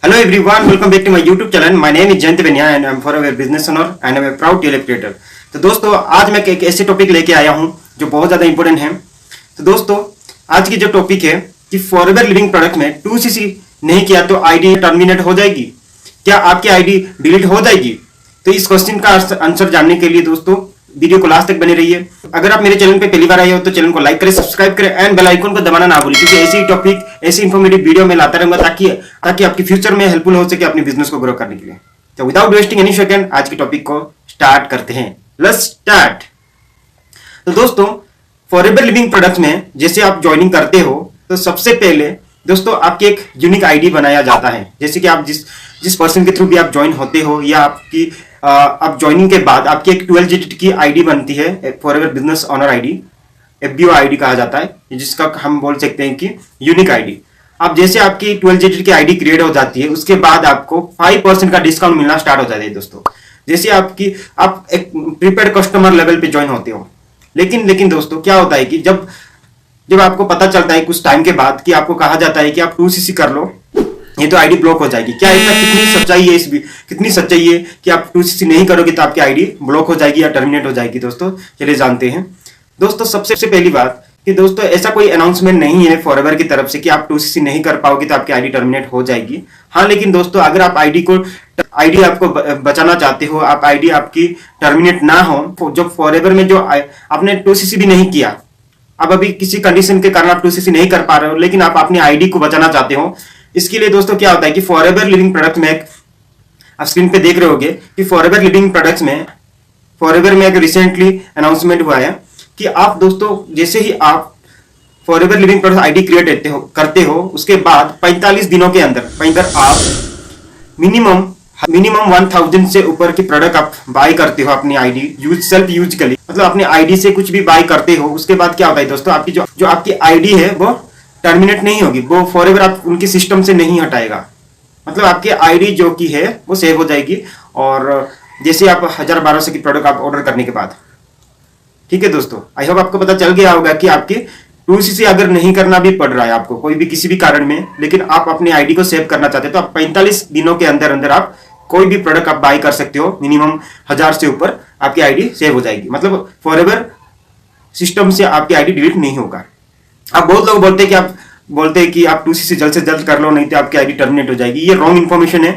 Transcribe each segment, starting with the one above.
Hello everyone, welcome back to my YouTube channel. My name is Jayant Benya and I'm forever business owner and I'm a proud creator. तो दोस्तों आज मैं एक ऐसे topic लेके आया हूँ जो बहुत ज़्यादा इंपॉर्टेंट है। तो दोस्तों आज की जो टॉपिक है कि फॉरएवर लिविंग प्रोडक्ट में 2cc नहीं किया तो आईडी टर्मिनेट हो जाएगी, क्या आपकी आईडी डिलीट हो जाएगी? तो इस क्वेश्चन का आंसर जानने के लिए दोस्तों वीडियो को लास्ट तक बने रहिए। अगर आप मेरे चैनल पे पहली बार आए हो तो चैनल को लाइक करें, सब्सक्राइब करें एंड बेल आइकन को दबाना ना भूलें, क्योंकि ऐसी टॉपिक ऐसी इंफॉर्मेटिव वीडियो में लाता रहूंगा ताकि आपकी फ्यूचर में हेल्पफुल हो सके अपने बिजनेस को ग्रो करने के लिए। तो विदाउट वेस्टिंग एनी सेकंड आज की टॉपिक को स्टार्ट करते हैं। Let's start. तो दोस्तों फॉरएवर लिविंग प्रोडक्ट में जैसे आप ज्वाइनिंग करते हो तो सबसे पहले दोस्तों आपकी एक यूनिक आईडी बनाया जाता है। जैसे कि आप जिस पर्सन के थ्रू भी आप ज्वाइन होते हो या आपकी आप ज्वाइनिंग के बाद आपकी एक 12 डिजिट की आईडी बनती है, forever business owner ID, FBO ID कहा जाता है, जिसका हम बोल सकते हैं कि यूनिक आईडी। अब जैसे आपकी 12 डिजिट की आईडी क्रिएट हो जाती है उसके बाद आपको 5% का डिस्काउंट मिलना स्टार्ट हो जाता है दोस्तों। जैसे आप एक प्रीपेड कस्टमर लेवल पे ज्वाइन होते हो, लेकिन दोस्तों क्या होता है कि जब आपको पता चलता है कुछ टाइम के बाद कि आपको कहा जाता है कि आप 2cc कर लो, ये तो आईडी ब्लॉक हो जाएगी। क्या इसका कितनी सच्चाई है कि आप 2cc नहीं करोगे तो आपकी आईडी ब्लॉक हो जाएगी या टर्मिनेट हो जाएगी? दोस्तों चलिए जानते हैं। दोस्तों सबसे पहली बात कि दोस्तों ऐसा कोई अनाउंसमेंट नहीं है फॉरएवर की तरफ से कि आप 2cc नहीं कर पाओगे तो आपकी आईडी टर्मिनेट हो जाएगी। हाँ, लेकिन दोस्तों अगर आप आईडी आपको बचाना चाहते हो, आप आईडी आपकी टर्मिनेट ना हो, जो फॉरएवर में जो आपने 2cc भी नहीं किया, अब अभी किसी कंडीशन के कारण आप 2cc नहीं कर पा रहे हो, लेकिन आप अपनी आईडी को बचाना चाहते हो, इसके लिए दोस्तों क्या होता है कि फॉरएवर लिविंग प्रोडक्ट में आप स्क्रीन पे देख रहे होगे कि फॉरएवर लिविंग प्रोडक्ट्स में फॉरएवर में एक रिसेंटली अनाउंसमेंट हुआ है कि आप दोस्तों जैसे ही आप forever living product ID create करते हो उसके बाद 45 दिनों के अंदर आप मिनिमम 1000 से ऊपर की प्रोडक्ट आप बाय करते हो अपनी आईडी सेल्फ यूज के लिए, मतलब अपनी आईडी से कुछ भी बाय करते हो, उसके बाद क्या होता है दोस्तों आपकी जो आपकी आईडी है वो टर्मिनेट नहीं होगी, वो फॉरएवर आप उनकी सिस्टम से नहीं हटाएगा, मतलब आपकी आईडी जो की है वो सेव हो जाएगी। और जैसे आप 1000-1200 की प्रोडक्ट आप ऑर्डर करने के बाद, ठीक है दोस्तों, आई होप आपको पता चल गया होगा कि आपकी 2cc अगर नहीं करना भी पड़ रहा है आपको कोई भी किसी भी कारण में, लेकिन आप अपनी आईडी को सेव करना चाहते हैं तो आप 45 दिनों के अंदर आप कोई भी प्रोडक्ट आप बाय कर सकते हो, मिनिमम 1000 से ऊपर आपकी आईडी सेव हो जाएगी, मतलब फॉरएवर सिस्टम से आपकी आईडी डिलीट नहीं होगा। अब बहुत लोग बोलते हैं कि आप 2cc जल्द से जल्द कर लो, नहीं तो आपकी आईडी टर्मिनेट हो जाएगी। ये रॉन्ग इन्फॉर्मेशन है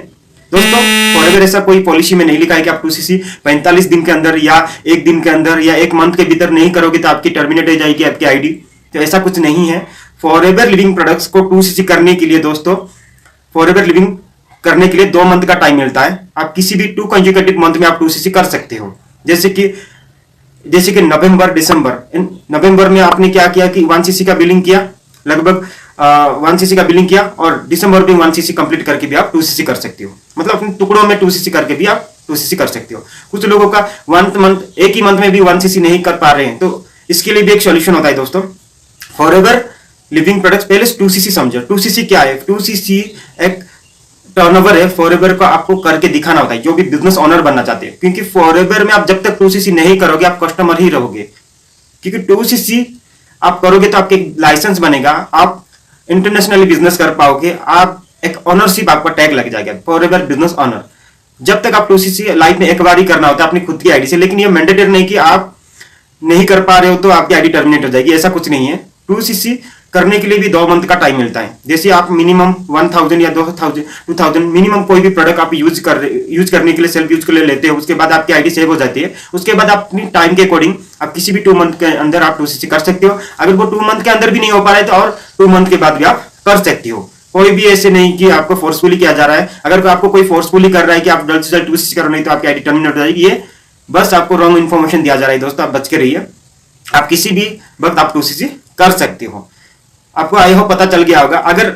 दोस्तों। फॉरएवर ऐसा कोई पॉलिसी में नहीं लिखा है कि आप 2cc 45 दिन के अंदर या एक दिन के अंदर या एक मंथ के भीतर नहीं करोगे तो आपकी टर्मिनेट हो जाएगी आपकी आईडी। तो ऐसा कुछ नहीं है। फॉरएवर लिविंग प्रोडक्ट्स को 2cc करने के लिए दोस्तों, फॉरएवर लिविंग करने के लिए 2 मंथ का टाइम मिलता है। आप किसी भी 2 कंसेक्यूटिव मंथ में आप 2cc कर सकते हो। जैसे कि नवंबर में आपने क्या किया कि 1cc का बिलिंग किया, लगभग 1cc का बिलिंग किया, और दिसंबर में 1cc कंप्लीट करके भी आप 2cc कर सकते हो, मतलब अपने टुकड़ों में 2cc करके भी आप 2cc कर सकते हो। कुछ लोगों का एक ही मंथ में भी 1cc नहीं कर पा रहे हैं, तो इसके लिए भी एक सॉल्यूशन होता है दोस्तों। फॉरएवर लिविंग प्रोडक्ट्स पहले 2cc समझो। 2cc क्या है? 2cc एक टर्नओवर है, फॉरएवर को आपको करके दिखाना होता है जो भी बिजनेस ओनर बनना चाहते हैं, क्योंकि फॉरएवर में आप जब तक 2cc नहीं करोगे आप कस्टमर ही रहोगे, क्योंकि 2cc आप करोगे तो आपके लाइसेंस बनेगा, आप इंटरनेशनली बिजनेस कर पाओगे, आप एक ओनरशिप आपका टैग लग जाएगा फॉरएवर बिजनेस ओनर। जब तक आप 2cc लाइफ में एक बार ही करना होता है अपनी खुद की आईडी से, लेकिन ये मैंडेटरी नहीं कि आप नहीं कर पा रहे हो तो आपकी आईडी टर्मिनेट हो जाएगी, ऐसा कुछ नहीं है। 2cc करने के लिए भी 2 मंथ का टाइम मिलता है। जैसे आप मिनिमम 1000 या 2000 मिनिमम कोई भी प्रोडक्ट आप यूज करने के लिए सेल्फ यूज के लिए लेते हो, उसके बाद आपकी आईडी सेव हो जाती है। उसके बाद आप अपनी टाइम के अकॉर्डिंग आप किसी भी 2 मंथ के अंदर आप 2cc कर सकते हो। अगर वो 2 मंथ के अंदर भी नहीं हो पा रहा है तो और 2 मंथ के बाद भी आप कर सकते हो। कोई भी ऐसे नहीं कि आपको फोर्सफुली किया जा रहा है। अगर आपको कोई फोर्सफुली कर रहा है कि आप जल्द से जल्द 2cc करो नहीं तो आपकी आईडी टर्मिनेट हो जाएगी, ये बस आपको रॉन्ग इन्फॉर्मेशन दिया जा रहा है दोस्तों, आप बच के रहिए। आप किसी भी वक्त आप 2cc कर सकते हो। आपको आई होप पता चल गया होगा। अगर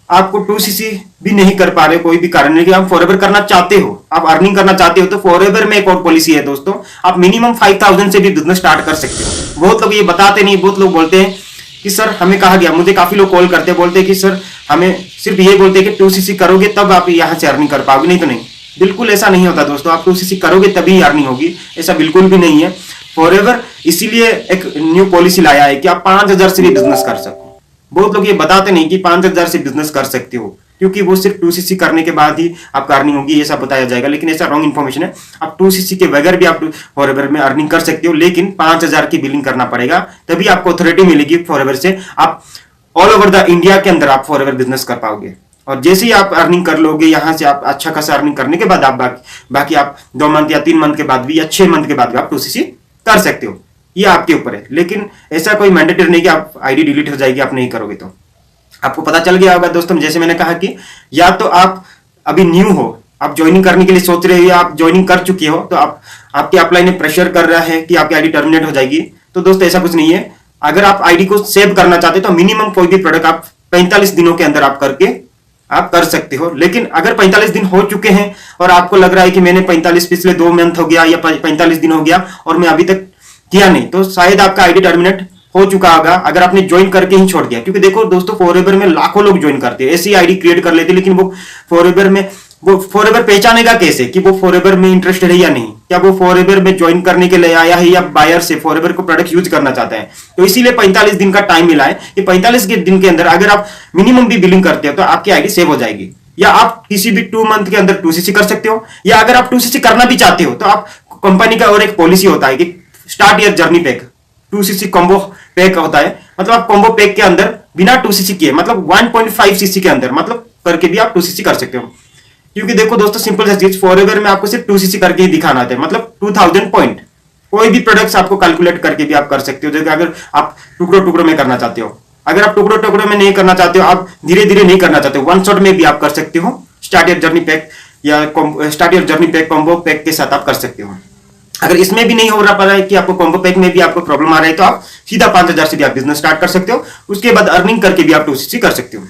आपको 2cc भी नहीं कर पा रहे कोई भी कारण नहीं कि आप फॉरएवर करना चाहते हो, आप अर्निंग करना चाहते हो, तो फॉरएवर में एक और पॉलिसी है दोस्तों, आप मिनिमम 5000 से भी बिजनेस स्टार्ट कर सकते हो। बहुत लोग ये बताते नहीं, बहुत लोग बोलते हैं कि सर हमें कहा गया, मुझे काफी लोग कॉल करते हैं, बोलते हैं कि सर हमें सिर्फ ये बोलते हैं कि 2cc करोगे तब आप यहाँ से अर्निंग कर पाओगे, नहीं तो नहीं। बिल्कुल ऐसा नहीं होता दोस्तों, आप 2cc करोगे तभी अर्निंग होगी, ऐसा बिल्कुल भी नहीं है। फॉरएवर इसीलिए एक न्यू पॉलिसी लाया है कि आप 5000 से भी बिजनेस कर सको। बहुत लोग ये बताते नहीं कि 5000 से बिजनेस कर सकते हो, क्योंकि वो सिर्फ 2cc करने के बाद ही आपका अर्निंग होगी, ये सब बताया जाएगा। लेकिन ऐसा रॉन्ग इन्फॉर्मेशन है। आप 2cc के बगैर भी आप फॉरएवर में अर्निंग कर सकते हो, लेकिन 5,000 की बिलिंग करना पड़ेगा, तभी आपको अथॉरिटी मिलेगी फॉरएवर से। आप ऑल ओवर द इंडिया के अंदर आप फॉरएवर बिजनेस कर पाओगे। और जैसे ही आप अर्निंग कर लोगे यहाँ से, आप अच्छा खासा अर्निंग करने के बाद आप बाकी आप 2 मंथ या 3 मंथ के बाद भी या 6 मंथ के बाद भी आप 2cc कर सकते हो। ये आपके ऊपर है, लेकिन ऐसा कोई मैंडेटरी नहीं कि आप आईडी डिलीट हो जाएगी आप नहीं करोगे तो। आपको पता चल गया होगा दोस्तों, जैसे मैंने कहा कि या तो आप अभी न्यू हो, आप ज्वाइनिंग करने के लिए सोच रहे हो, या आप ज्वाइनिंग कर चुके हो, तो आपके अपलाइन ने प्रेशर कर रहा है कि आपकी आईडी टर्मिनेट हो जाएगी। तो दोस्तों ऐसा कुछ नहीं है। अगर आप आईडी को सेव करना चाहते हो तो मिनिमम कोई भी प्रोडक्ट आप 45 दिनों के अंदर आप करके आप कर सकते हो। लेकिन अगर 45 दिन हो चुके हैं और आपको लग रहा है कि मैंने 45 पिछले 2 मंथ हो गया या 45 दिन हो गया और मैं अभी तक किया नहीं, तो शायद आपका आईडी टर्मिनेट हो चुका होगा अगर आपने ज्वाइन करके ही छोड़ दिया। क्योंकि देखो दोस्तों, फॉरएवर में लाखों लोग ज्वाइन करते हैं, ऐसी आईडी क्रिएट कर लेते हैं, लेकिन वो फॉरएवर पहचानेगा कैसे कि वो फॉरएवर में इंटरेस्टेड है या नहीं? क्या वो फॉरएवर में ज्वाइन करने के लिए आया है या बायर से फॉरएवर को प्रोडक्ट यूज करना चाहता है? तो इसीलिए 45 दिन का टाइम मिला है कि 45 के दिन के अंदर अगर आप मिनिमम भी बिलिंग करते हो तो आपकी आईडी सेव हो जाएगी। या आप किसी भी 2 मंथ के अंदर 2cc कर सकते हो, या अगर आप 2cc करना भी चाहते हो तो आप कंपनी का और एक पॉलिसी होता है कि start your journey pack 2cc combo pack होता है। मतलब आप कॉम्बो पैक के अंदर बिना 2cc किए, मतलब 1.5cc के अंदर मतलब करके भी आप 2cc कर सकते हो। क्योंकि देखो दोस्तों, सिंपल सा चीज, फॉरएवर में आपको सिर्फ 2cc करके ही दिखाना होता है, मतलब 2000 पॉइंट। कोई भी प्रोडक्ट्स आपको कैलकुलेट करके भी आप कर सकते हो, जैसे अगर आप टुकड़ों टुकड़ों में करना चाहते हो। अगर आप टुकड़ों टुकड़ों में नहीं करना चाहते हो, आप धीरे धीरे नहीं करना चाहते हो, वन शॉट में भी आप कर सकते हो। स्टार्ट योर जर्नी पैक या start your journey pack combo pack के साथ आप कर सकते हो। अगर इसमें भी नहीं हो रहा है कि आपको कॉम्बो पैक में भी आपको प्रॉब्लम आ रहा है, तो आप सीधा 5,000 से भी आप बिजनेस स्टार्ट कर सकते हो। उसके बाद अर्निंग करके भी आप 2cc कर सकते हो।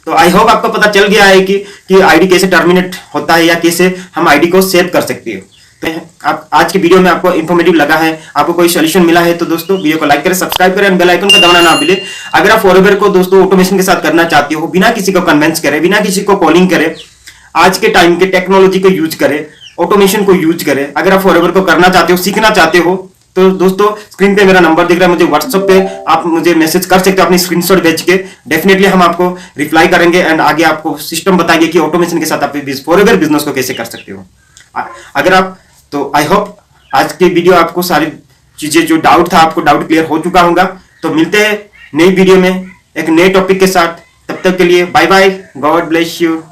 तो आई होप आपको पता चल गया है कि आईडी कैसे टर्मिनेट होता है या कैसे हम आईडी को सेव कर सकते हो। तो आप आज की वीडियो में आपको इन्फॉर्मेटिव लगा है, आपको कोई सोल्यूशन मिला है, तो दोस्तों वीडियो को लाइक करें, सब्सक्राइब करें और बेल आइकन का दबाना ना भूलें। अगर आप फॉरएवर को दोस्तों ऑटोमेशन के साथ करना चाहते हो, बिना किसी को कन्विंस करे, बिना किसी को कॉलिंग करे, आज के टाइम के टेक्नोलॉजी को यूज करें, ऑटोमेशन को यूज करें, अगर आप फॉरएवर को करना चाहते हो, सीखना चाहते हो, तो दोस्तों स्क्रीन पे मेरा नंबर दिख रहा है, मुझे व्हाट्सएप पे आप मुझे मैसेज कर सकते हो अपनी स्क्रीनशॉट भेज के। डेफिनेटली हम आपको रिप्लाई करेंगे एंड आगे आपको सिस्टम बताएंगे कि ऑटोमेशन के साथ आप फॉरएवर बिजनेस को कैसे कर सकते हो। अगर आप तो आई होप आज की वीडियो आपको सारी चीजें जो डाउट था आपको डाउट क्लियर हो चुका होगा। तो मिलते हैं नई वीडियो में एक नए टॉपिक के साथ, तब तक के लिए bye bye, God bless you.